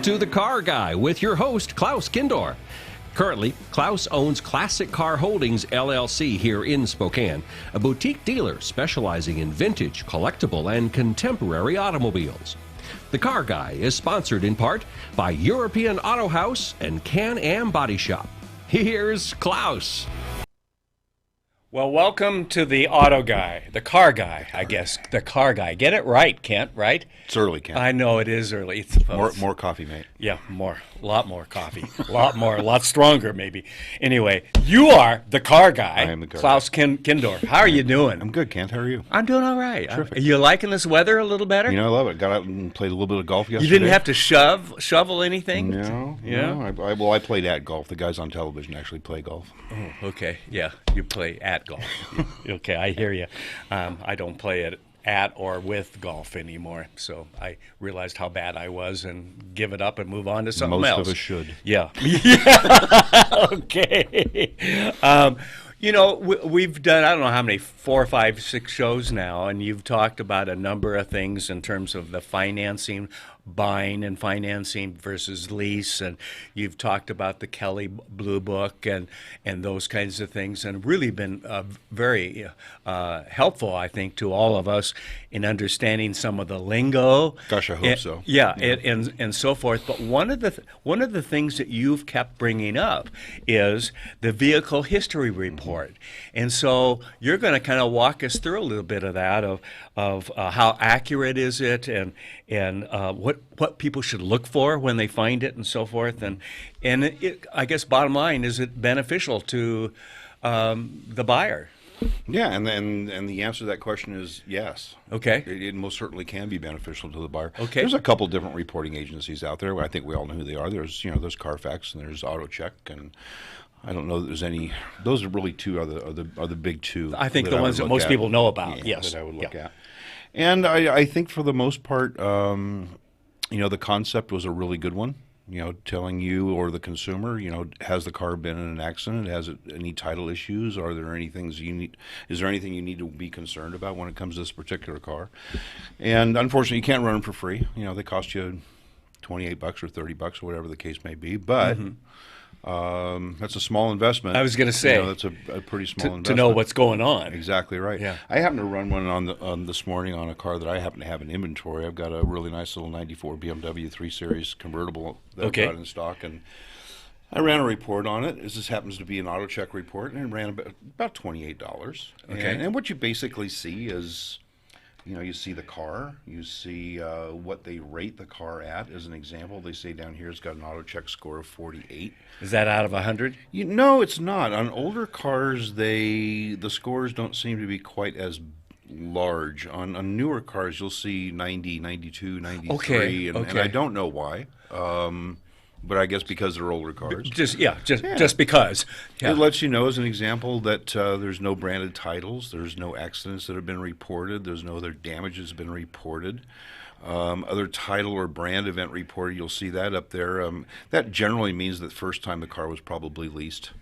to The Car Guy with your host, Klaus Kindor. Currently, Klaus owns Classic Car Holdings, LLC here in Spokane, a boutique dealer specializing in vintage, collectible, and contemporary automobiles. The Car Guy is sponsored in part by European Auto House and Can-Am Body Shop. Here's Klaus. Well, welcome to the Auto Guy, the Car Guy, I guess. The Car Guy. Get it right, Kent, right? It's early, Kent. I know it is early. More coffee, mate. Yeah, a lot more coffee. A lot stronger, maybe. Anyway, you are the Car Guy. I am the Car Klaus Kindor. How are you doing? I'm good, Kent. How are you? I'm doing all right. Terrific. Are you liking this weather a little better? You know, I love it. Got out and played a little bit of golf yesterday. You didn't have to shovel anything? No. Yeah? No, I played at golf. The guys on television actually play golf. Oh, okay. Yeah, you play at golf. Okay, I hear you. I don't play it at or with golf anymore, so I realized how bad I was and give it up and move on to something else. Most of us should. Yeah. Okay. You know, we've done, I don't know how many, 4, 5, 6 shows now, and you've talked about a number of things in terms of the financing, buying and financing versus lease, and you've talked about the Kelly Blue Book and those kinds of things, and really been very helpful, I think, to all of us in understanding some of the lingo. Gosh, I hope so. Yeah, and so forth. But one of the things that you've kept bringing up is the vehicle history report, and so you're going to kind of walk us through a little bit of that of how accurate is it and what people should look for when they find it and so forth, and I guess bottom line, is it beneficial to the buyer? Yeah, and the answer to that question is yes. Okay. It most certainly can be beneficial to the buyer. Okay. There's a couple different reporting agencies out there. I think we all know who they are. There's Carfax and there's AutoCheck, and I don't know that there's any. Those are really two are the big two. I think the ones that most people know about. Yes. That I would look at. And I think for the most part, the concept was a really good one. Telling you or the consumer, has the car been in an accident? Has it any title issues? Are there any things you need? Is there anything you need to be concerned about when it comes to this particular car? And unfortunately, you can't run them for free. They cost you $28 or $30 or whatever the case may be. But that's a small investment. I was going to say that's a pretty small investment to know what's going on. Exactly right. Yeah. I happened to run one on this morning on a car that I happen to have in inventory. I've got a really nice little '94 BMW 3 Series convertible that I've got in stock, and I ran a report on it. This happens to be an AutoCheck report, and it ran about $28. Okay. And what you basically see is, you see the car, you see what they rate the car at. As an example, they say down here it's got an AutoCheck score of 48. Is that out of 100? No, it's not. On older cars, the scores don't seem to be quite as large. On newer cars, you'll see 90, 92, 93, and I don't know why. But I guess because they're older cars. Just because. Yeah. It lets you know, as an example, that there's no branded titles, there's no accidents that have been reported, there's no other damages been reported. Other title or brand event reported, you'll see that up there. That generally means that first time the car was probably leased.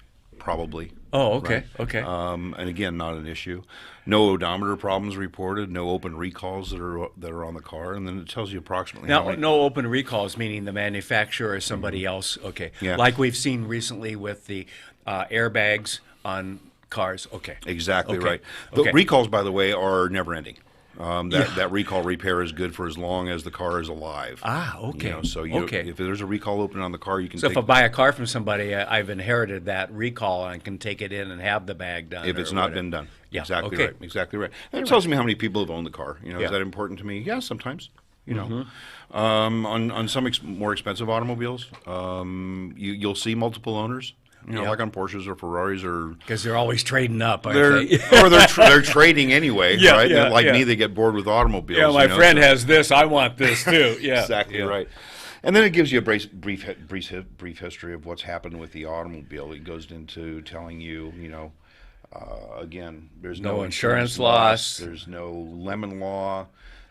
Probably. Oh, okay, right? Okay. And again, not an issue. No odometer problems reported. No open recalls that are on the car, and then it tells you approximately. No open recalls, meaning the manufacturer or somebody else. Okay. Yeah. Like we've seen recently with the airbags on cars. Okay. Exactly right. The recalls, by the way, are never ending. That recall repair is good for as long as the car is alive. Ah, okay. If there's a recall open on the car, you can. So if I buy a car from somebody, I've inherited that recall and can take it in and have the bag done. If it's not been done. Yeah. Exactly right. Exactly right. That tells me how many people have owned the car. Is that important to me? Yeah, sometimes. On some more expensive automobiles, you'll see multiple owners. Like on Porsches or Ferraris, or because they're always trading up. They're trading anyway, right? Like me, they get bored with automobiles. Yeah, my friend has this. I want this too. Yeah, exactly right. And then it gives you a brief history of what's happened with the automobile. It goes into telling you, again, there's no insurance loss. There's no lemon law.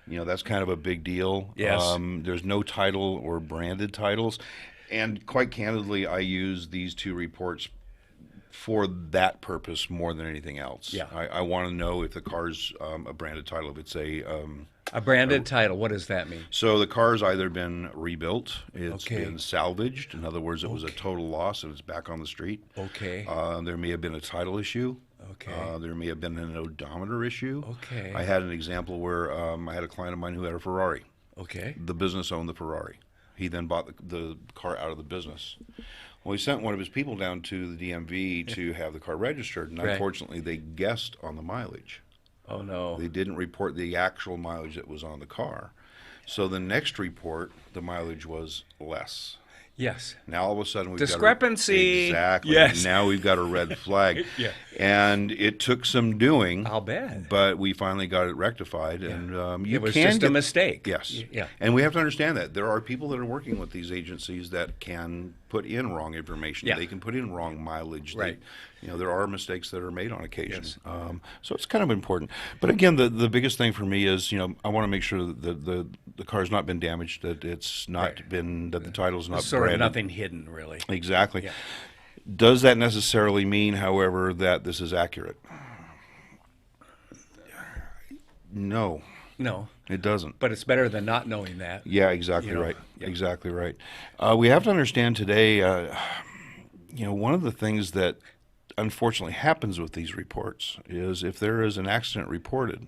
That's kind of a big deal. Yes. There's no title or branded titles. And quite candidly, I use these two reports for that purpose more than anything else. Yeah. I want to know if the car's a branded title, if it's a A branded title, what does that mean? So the car's either been rebuilt, it's Okay. been salvaged. In other words, it was a total loss and it's back on the street. Okay. There may have been a title issue. Okay. There may have been an odometer issue. Okay. I had an example where I had a client of mine who had a Ferrari. Okay. The business owned the Ferrari. He then bought the car out of the business. Well, he sent one of his people down to the DMV to have the car registered, and Right. unfortunately, they guessed on the mileage. Oh, no. They didn't report the actual mileage that was on the car. So the next report, the mileage was less. Yes. Now all of a sudden we've Discrepancy. got exactly. Yes. Now we've got a red flag. Yeah. And it took some doing. I'll bet. But we finally got it rectified, and you It was can just a mistake. Yes. Yeah. And we have to understand that there are people that are working with these agencies that can put in wrong information. Yeah. They can put in wrong mileage. Right. There are mistakes that are made on occasion. Yes. So it's kind of important. But again, the biggest thing for me is, I want to make sure that the car's not been damaged, that it's not Right. been, that the title's not Sort branded. of nothing hidden, really. Exactly. Yeah. Does that necessarily mean, however, that this is accurate? No, No. it doesn't. But it's better than not knowing that. Yeah, exactly right. yeah. Exactly right. We have to understand today, one of the things that unfortunately happens with these reports is if there is an accident reported,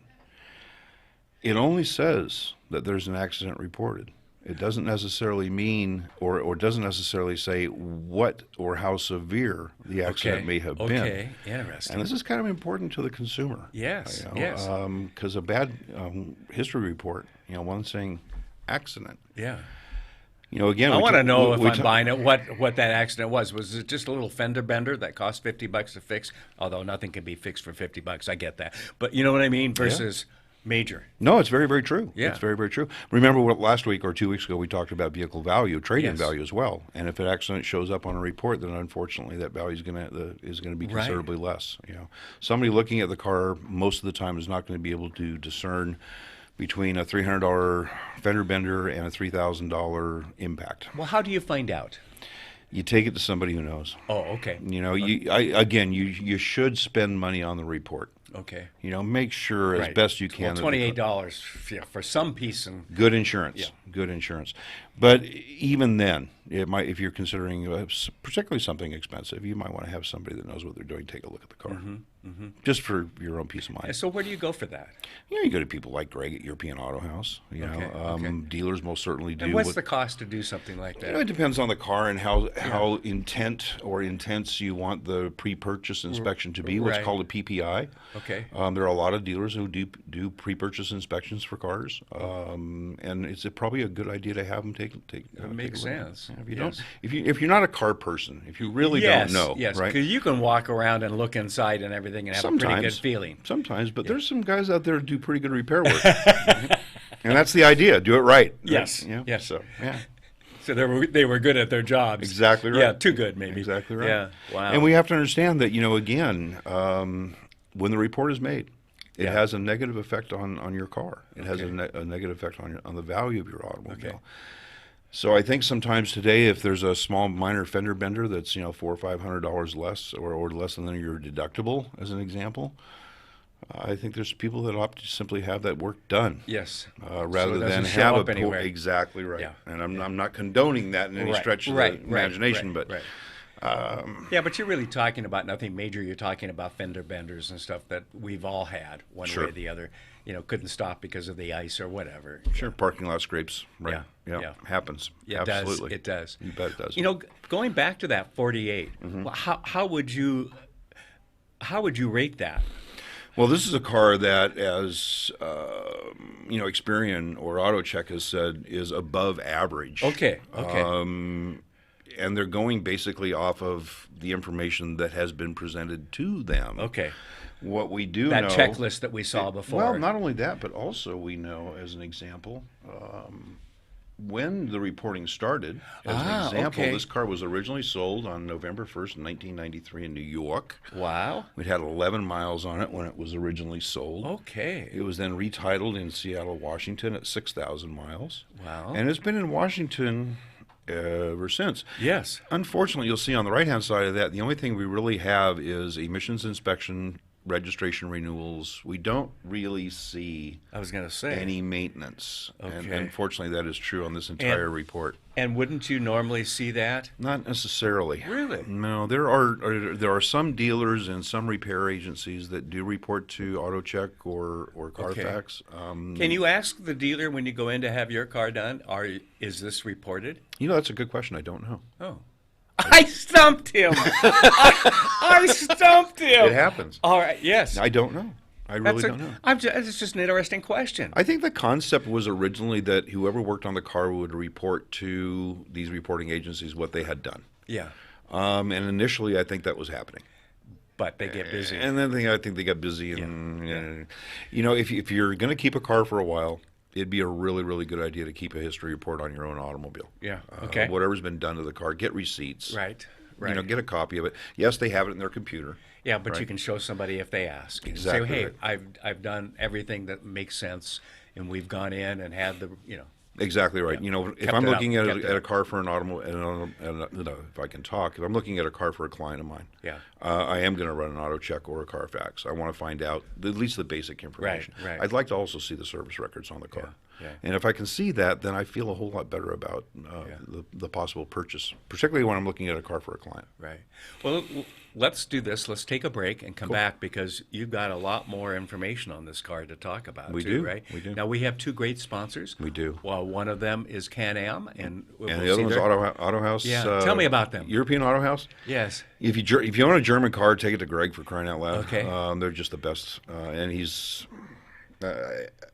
it only says that there's an accident reported. It doesn't necessarily mean or doesn't necessarily say what or how severe the accident may have been. Okay, interesting. And this is kind of important to the consumer. Yes, yes. Because a bad history report, one saying accident. Yeah. Again, I want to know if I'm ta- buying it, what that accident was. Was it just a little fender bender that cost $50 to fix? Although nothing can be fixed for $50, I get that. But you know what I mean? Versus major. No, it's very, very true. Yeah. It's very, very true. Remember what last week or 2 weeks ago we talked about vehicle value, trade-in Yes. value as well. And if an accident shows up on a report, then unfortunately that value is going to be Right. considerably less. Somebody looking at the car most of the time is not going to be able to discern between a $300 fender bender and a $3,000 impact. Well, how do you find out? You take it to somebody who knows. Oh, okay. You should spend money on the report. Okay. Make sure as Right. best you can. Well, that the car- $28 for some piece and Good insurance. Yeah. Good insurance. But even then, it might, if you're considering particularly something expensive, you might want to have somebody that knows what they're doing take a look at the car, just for your own peace of mind. so where do you go for that? You go to people like Greg at European Auto House. Okay. Dealers most certainly do. And what's the cost to do something like that? It depends on the car and how intense you want the pre-purchase inspection to be. What's Right. called a PPI. Okay. There are a lot of dealers who do pre-purchase inspections for cars, and it's probably a good idea to have them take. That makes take a look. sense. If you Yes. don't, if you're not a car person, if you really don't know, yes, right? because you can walk around and look inside and everything and have a pretty good feeling. Sometimes, but there's some guys out there who do pretty good repair work, and that's the idea. Do it right. Yes, Right? yes. So yeah. So they were good at their jobs. Exactly right. Yeah, too good maybe. Exactly right. Yeah. Wow. And we have to understand that, again, when the report is made, it Yeah. has a negative effect on your car. It has Okay. a negative effect on the value of your automobile. Okay. So I think sometimes today, if there's a small minor fender bender that's $400 or $500 less or less than your deductible, as an example, I think there's people that opt to simply have that work done. Yes. Rather So it than doesn't show have up a anywhere. exactly right. Yeah. And I'm not condoning that in any Right, stretch of right, the imagination, right, but right. Yeah, but you're really talking about nothing major. You're talking about fender benders and stuff that we've all had one Sure. way or the other. Couldn't stop because of the ice or whatever. sure, parking lot scrapes, right? Yeah. Happens. Yeah, Absolutely. It does. You bet it does. Going back to that 48, well, how would you rate that? Well, this is a car that, as Experian or AutoCheck has said, is above average. Okay. And they're going basically off of the information that has been presented to them. Okay. What we do That know, checklist that we saw before. Well, not only that, but also we know, as an example, when the reporting started, as an example, okay. this car was originally sold on November 1st, 1993 in New York. Wow. It had 11 miles on it when it was originally sold. Okay. It was then retitled in Seattle, Washington at 6,000 miles. Wow. And it's been in Washington ever since. Yes. Unfortunately, you'll see on the right-hand side of that, the only thing we really have is emissions inspection registration renewals. We don't really see I was going to say. any maintenance. And Okay. unfortunately, that is true on this entire report. And wouldn't you normally see that? Not necessarily. Really? No, there are some dealers and some repair agencies that do report to AutoCheck or Carfax. Can you ask the dealer when you go in to have your car done, is this reported? That's a good question. I don't know. Oh. I stumped him. I stumped him. It happens. All right, yes. I don't know. I really don't know. It's just an interesting question. I think the concept was originally that whoever worked on the car would report to these reporting agencies what they had done. Yeah. And initially, I think that was happening. But they get busy. And then I think they got busy. And, if you're going to keep a car for a while, it'd be a really, really good idea to keep a history report on your own automobile. Yeah. Okay. Whatever's been done to the car, get receipts. Right. Right. Get a copy of it. Yes, they have it in their computer. Yeah, but right? you can show somebody if they ask. Exactly. Say, hey, right. I've done everything that makes sense, and we've gone in and had the. Exactly right. Yeah. If Kept I'm it up, looking kept at it a up. car for an automobile, if I can talk, if I'm looking at a car for a client of mine, Yeah. I am going to run an AutoCheck or a Carfax. I want to find out at least the basic information. Right. I'd like to also see the service records on the car. Yeah. And if I can see that, then I feel a whole lot better about the possible purchase, particularly when I'm looking at a car for a client. Right. Well, let's do this. Let's take a break and come back because you've got a lot more information on this car to talk about. We too, do. right? We do. Now we have two great sponsors. We do. Well, one of them is Can-Am, and And the other one's Auto House. Yeah. Tell me about them. European Auto House. Yes. If you own a German car, take it to Greg, for crying out loud. Okay. They're just the best. And he's.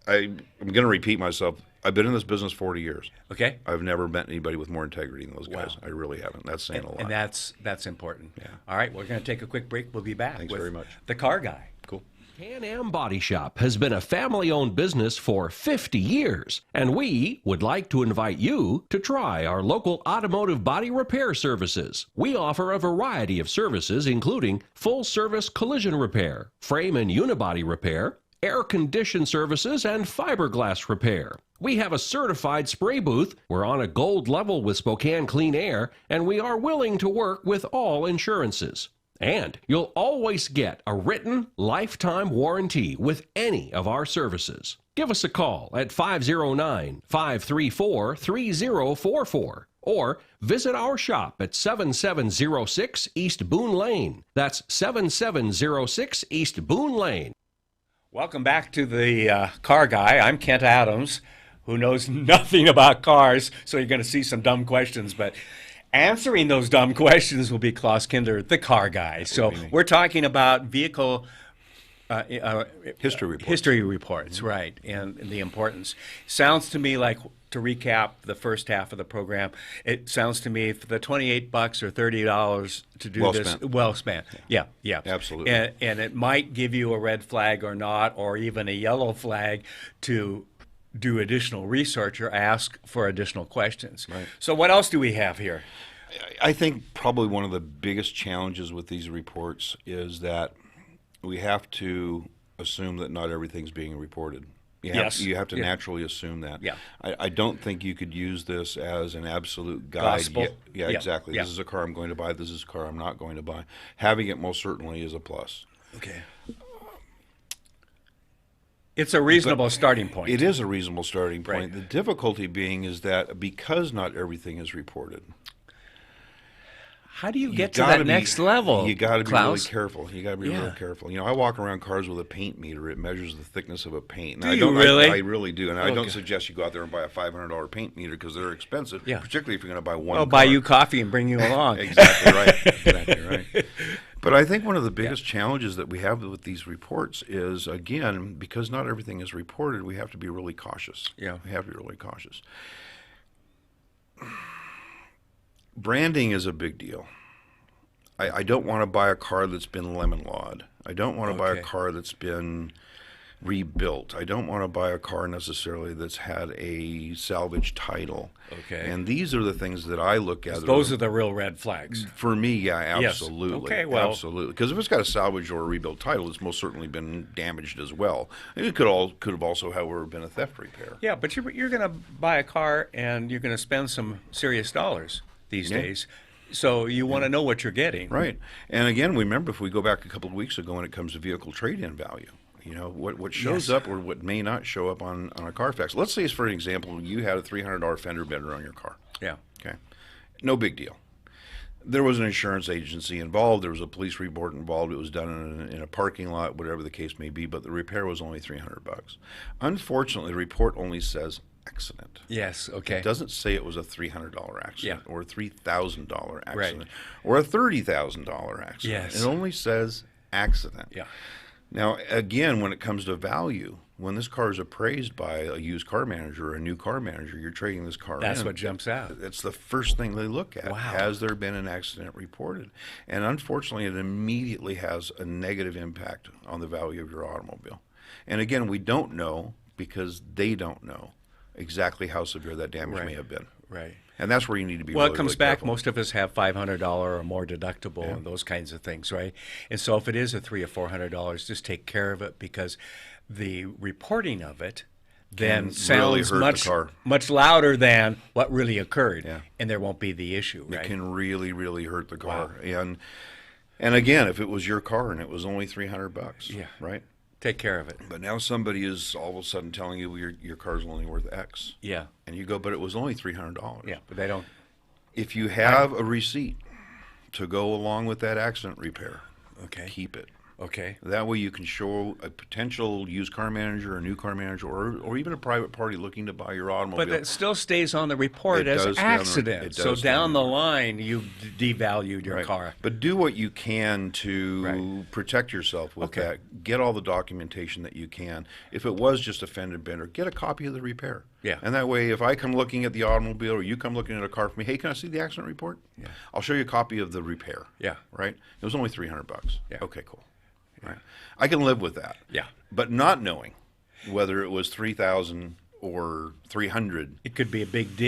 I'm going to repeat myself. I've been in this business 40 years. Okay. I've never met anybody with more integrity than those guys. Wow. I really haven't. That's saying a lot. And that's important. Yeah. All right, we're going to take a quick break. We'll be back. Thanks with very much. The Car Guy. Cool. Can-Am Body Shop has been a family-owned business for 50 years, and we would like to invite you to try our local automotive body repair services. We offer a variety of services, including full-service collision repair, frame and unibody repair, air condition services, and fiberglass repair. We have a certified spray booth. We're on a gold level with Spokane Clean Air, and we are willing to work with all insurances. And you'll always get a written lifetime warranty with any of our services. Give us a call at 509-534-3044 or visit our shop at 7706 East Boone Lane. That's 7706 East Boone Lane. Welcome back to the Car Guy. I'm Kent Adams, who knows nothing about cars, so you're going to see some dumb questions, but answering those dumb questions will be Klaus Kinder, the Car Guy. So we're talking about vehicle History reports. History reports, right, and the importance. Sounds to me like, to recap the first half of the program, it sounds to me for the $28 or $30 to do Well this, spent. well spent. Yeah. Absolutely. And it might give you a red flag or not, or even a yellow flag to do additional research or ask for additional questions. Right. So what else do we have here? I think probably one of the biggest challenges with these reports is that we have to assume that not everything's being reported. You have to naturally assume that. Yeah. I don't think you could use this as an absolute guide. Gospel. Yeah, exactly. Yeah. This is a car I'm going to buy. This is a car I'm not going to buy. Having it most certainly is a plus. Okay. It's a reasonable starting point. It is a reasonable starting point. Right. The difficulty being is that because not everything is reported, How do you get to gotta that be- next level, You got to be really Klaus? careful. You got to be Yeah. really careful. I walk around cars with a paint meter. It measures the thickness of a paint. And Do I you don't, really? I really do. And I don't Okay. suggest you go out there and buy a $500 paint meter because they're expensive. Yeah. Particularly if you're going to buy one. I'll car. buy you coffee and bring you along. Exactly right. Exactly right. But I think one of the biggest challenges that we have with these reports is, again, because not everything is reported, we have to be really cautious. Yeah. We have to be really cautious. Branding is a big deal. I don't want to buy a car that's been lemon lawed. I don't want to buy a Okay. car that's been rebuilt. I don't want to buy a car necessarily that's had a salvage title. Okay. And these are the things that I look at. Those are the real red flags. For me, yeah, Yes. absolutely. Okay, well- absolutely. Because if it's got a salvage or a rebuilt title, it's most certainly been damaged as well. And it could have also, however, been a theft repair. Yeah, but you're going to buy a car and you're going to spend some serious dollars these Yeah. days. So you want to know what you're getting. Right. And again, remember, if we go back a couple of weeks ago when it comes to vehicle trade-in value, what shows up or what may not show up on a Carfax. Let's say, for an example, you had a $300 fender bender on your car. Yeah. Okay. No big deal. There was an insurance agency involved. There was a police report involved. It was done in a parking lot, whatever the case may be, but the repair was only $300. Unfortunately, the report only says accident. Yes, okay. It doesn't say it was a $300 accident or a $3,000 accident or a $30,000 accident. Yes. It only says accident. Yeah. Now, again, when it comes to value, when this car is appraised by a used car manager or a new car manager, you're trading this car in. That's what jumps out. That's the first thing they look at. Wow. Has there been an accident reported? And unfortunately, it immediately has a negative impact on the value of your automobile. And again, we don't know because they don't know exactly how severe that damage may have been. Right. And that's where you need to be Well, really, it comes really back. careful. Most of us have $500 or more deductible and those kinds of things, right? And so if it is a $300 or $400, just take care of it, because the reporting of it then Can sounds really hurt the car. much louder than what really occurred, Yeah. and there won't be the issue, right? It can really, really hurt the car. And again, if it was your car and it was only $300, right? Take care of it. But now somebody is all of a sudden telling you your car's only worth X. Yeah. And you go, but it was only $300. Yeah, but they don't. If you have a receipt to go along with that accident repair, keep it. Okay. That way you can show a potential used car manager, a new car manager, or even a private party looking to buy your automobile. But it still stays on the report It as does stay on the- accident. it So does stay down on the line, you've devalued your car. But do what you can to protect yourself with that. Get all the documentation that you can. If it was just a fender bender, get a copy of the repair. Yeah. And that way, if I come looking at the automobile or you come looking at a car for me, hey, can I see the accident report? Yeah. I'll show you a copy of the repair. Yeah. Right? It was only $300. Yeah. Okay, cool. Right. I can live with that. Yeah. But not knowing whether it was 3,000 or 300. It could be a big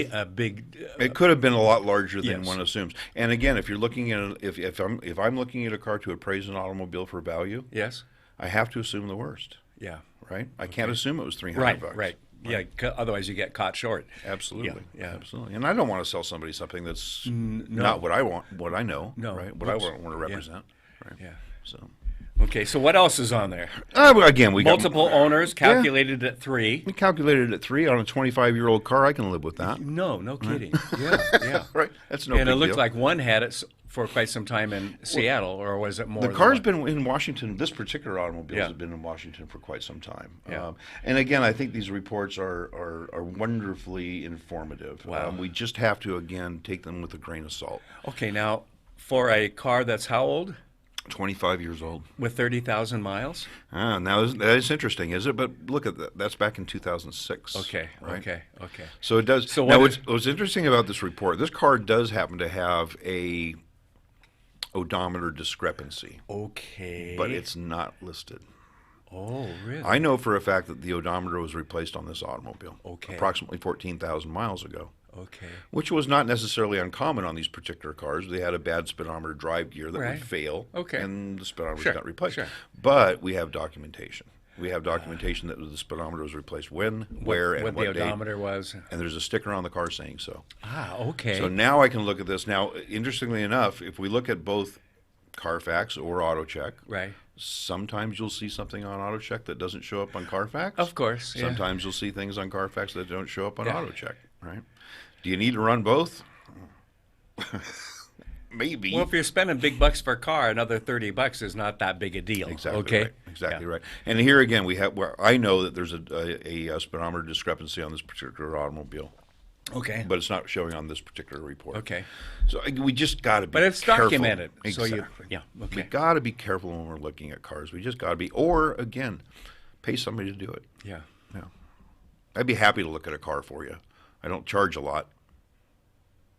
It could have been a lot larger than Yes. one assumes. And again, if you're looking at if I'm looking at a car to appraise an automobile for value, yes. I have to assume the worst, Yeah. right? I can't assume it was $300. Right. Yeah. Otherwise, you get caught short. Absolutely. Yeah. Absolutely. And I don't want to sell somebody something that's not what I want, what I know, No. right? What I want to represent, right? Yeah. So Okay. So what else is on there? again, we Multiple got owners calculated at 3. we calculated it at 3 on a 25-year-old car. I can live with that. No kidding. Yeah. Right. That's no And big it looked deal. like one had it for quite some time in Seattle, or was it more? The than car's one? been in Washington. This particular automobile Yeah. has been in Washington for quite some time. Yeah. And again, I think these reports are wonderfully informative. Wow. We just have to, again, take them with a grain of salt. Okay, now for a car that's how old? 25 years old. With 30,000 miles? Now, that is interesting, is it? But look at that. That's back in 2006. Okay, right? okay. So it does. So Now, what what's interesting about this report, this car does happen to have a odometer discrepancy, Okay. but it's not listed. Oh, really? I know for a fact that the odometer was replaced on this automobile approximately 14,000 miles ago, Okay. which was not necessarily uncommon on these particular cars. They had a bad speedometer drive gear that Right. would fail, Okay. and the speedometer Sure, got replaced. sure. But we have documentation. We have documentation that the speedometer was replaced when, where, and what what the date. odometer was. And there's a sticker on the car saying so. Ah, okay. So now I can look at this. Now, interestingly enough, if we look at both Carfax or AutoCheck, Right. sometimes you'll see something on AutoCheck that doesn't show up on Carfax. Of course. Yeah. Sometimes you'll see things on Carfax that don't show up on Yeah. AutoCheck, right? Do you need to run both? Maybe. Well, if you're spending big bucks for a car, another $30 is not that big a deal. Exactly okay? right. Exactly Yeah. right. And here again, we have. Where I know that there's a speedometer discrepancy on this particular automobile, Okay. but it's not showing on this particular report. Okay. So we just got to be. But it's careful. documented. Exactly. So yeah. We Okay. got to be careful when we're looking at cars. We just got to be. Or again, pay somebody to do it. Yeah. Yeah. I'd be happy to look at a car for you. I don't charge a lot,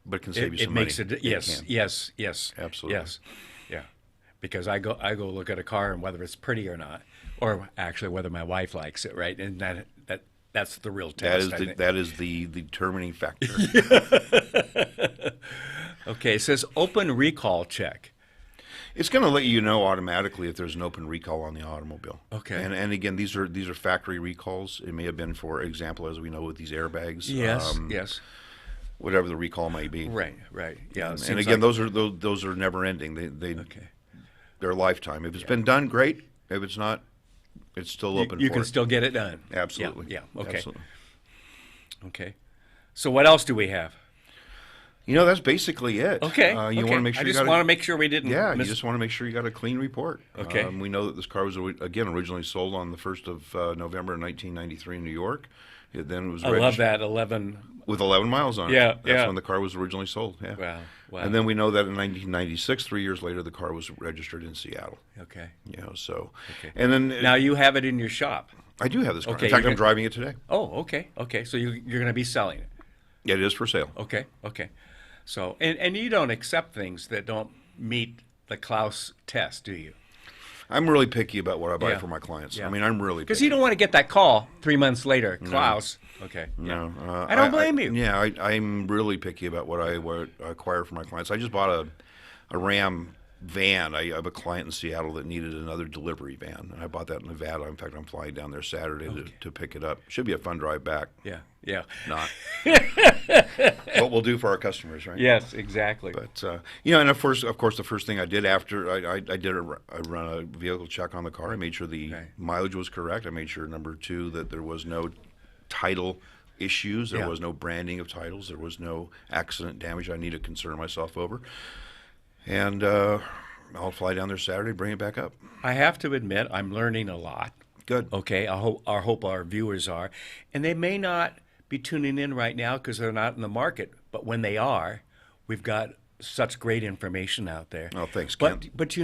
but it can save you It some makes money. it. Yes. can. Yes. Absolutely. Yes. Yeah. Because I go look at a car and whether it's pretty or not, or actually whether my wife likes it, right? And that's the real test. That is the determining factor. Okay. It says open recall check. It's going to let you know automatically if there's an open recall on the automobile. Okay. And again, these are factory recalls. It may have been, for example, as we know with these airbags. Yes. Yes. whatever the recall may be. Right. Yeah. And again, those are never ending. Okay. They're a lifetime. If it's been done, great. If it's not, it's still open. You can still get it done. Absolutely. Yeah. Okay. Absolutely. Okay. So what else do we have? That's basically it. Okay. You okay. want to make sure. I just want to make sure we didn't. Yeah, you just want to make sure you got a clean report. Okay. We know that this car was originally sold on the 1st of November 1993 in New York. Then it was I love that 11 with 11 miles on it. Yeah, That's when the car was originally sold. Yeah. Wow. And then we know that in 1996, 3 years later, the car was registered in Seattle. Okay. So. Okay. And then now you have it in your shop. I do have this car. Okay, in fact, I'm driving it today. Oh, okay. So you're going to be selling it. Yeah, it is for sale. Okay. So and you don't accept things that don't meet the Klaus test, do you? I'm really picky about what I buy for my clients. Yeah. I mean, I'm really because picky. you don't want to get that call 3 months later, Klaus. Okay. No, I don't blame you. Yeah, I'm really picky about what I acquire for my clients. I just bought a Ram van. I have a client in Seattle that needed another delivery van, and I bought that in Nevada. In fact, I'm flying down there Saturday to pick it up. Should be a fun drive back. Yeah. Not. What we'll do for our customers, right? Yes, exactly. But and of course, the first thing I did after I run a vehicle check on the car. I made sure the mileage was correct. I made sure, number two, that there was no title issues. There was no branding of titles. There was no accident damage I need to concern myself over. And I'll fly down there Saturday, bring it back up. I have to admit, I'm learning a lot. Good. Okay, I hope our viewers are. And they may not be tuning in right now because they're not in the market, but when they are, we've got such great information out there. Oh, thanks, Kent. But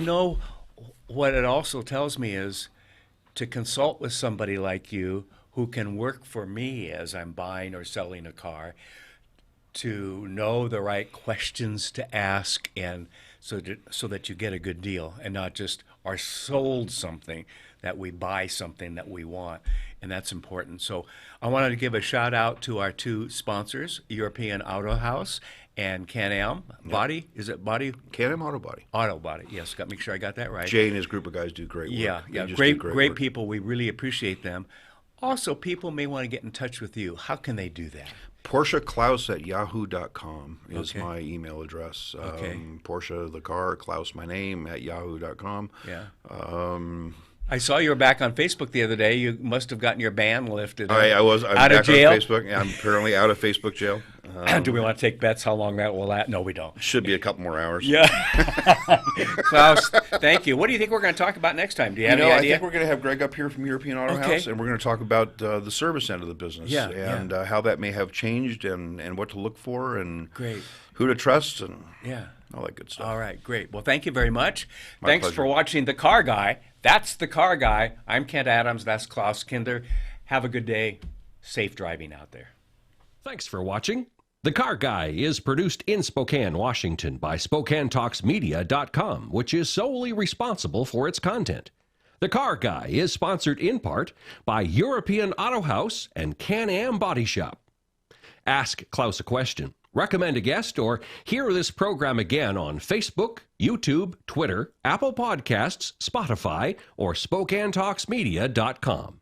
what it also tells me is to consult with somebody like you who can work for me as I'm buying or selling a car, to know the right questions to ask, and so that you get a good deal and not just are sold something, that we buy something that we want. And that's important. So I wanted to give a shout out to our two sponsors, European Auto House and Can-Am Body. Is it Body? Can-Am Auto Body. Auto Body, yes. Got to make sure I got that right. Jay and his group of guys do great work. Yeah. They just Great do work. people. We really appreciate them. Also, people may want to get in touch with you. How can they do that? Portia Klaus at yahoo.com is Okay. my email address. Okay. Portia the car, Klaus my name at yahoo.com. Yeah. I saw you were back on Facebook the other day. You must have gotten your ban lifted. I'm out back of jail. on Facebook. I'm apparently out of Facebook jail. Do we want to take bets how long that will last? No, we don't. Should be a couple more hours. Yeah. Klaus, thank you. What do you think we're going to talk about next time? Do you have any I idea? think we're going to have Greg up here from European Auto Okay. House, and we're going to talk about the service end of the business and how that may have changed and what to look for and Great. who to trust and Yeah. all that good stuff. All right, great. Well, thank you very much. My Thanks pleasure. for watching The Car Guy. That's The Car Guy. I'm Kent Adams. That's Klaus Kinder. Have a good day. Safe driving out there. Thanks for watching. The Car Guy is produced in Spokane, Washington by SpokaneTalksMedia.com, which is solely responsible for its content. The Car Guy is sponsored in part by European Auto House and Can-Am Body Shop. Ask Klaus a question, recommend a guest, or hear this program again on Facebook, YouTube, Twitter, Apple Podcasts, Spotify, or SpokaneTalksMedia.com.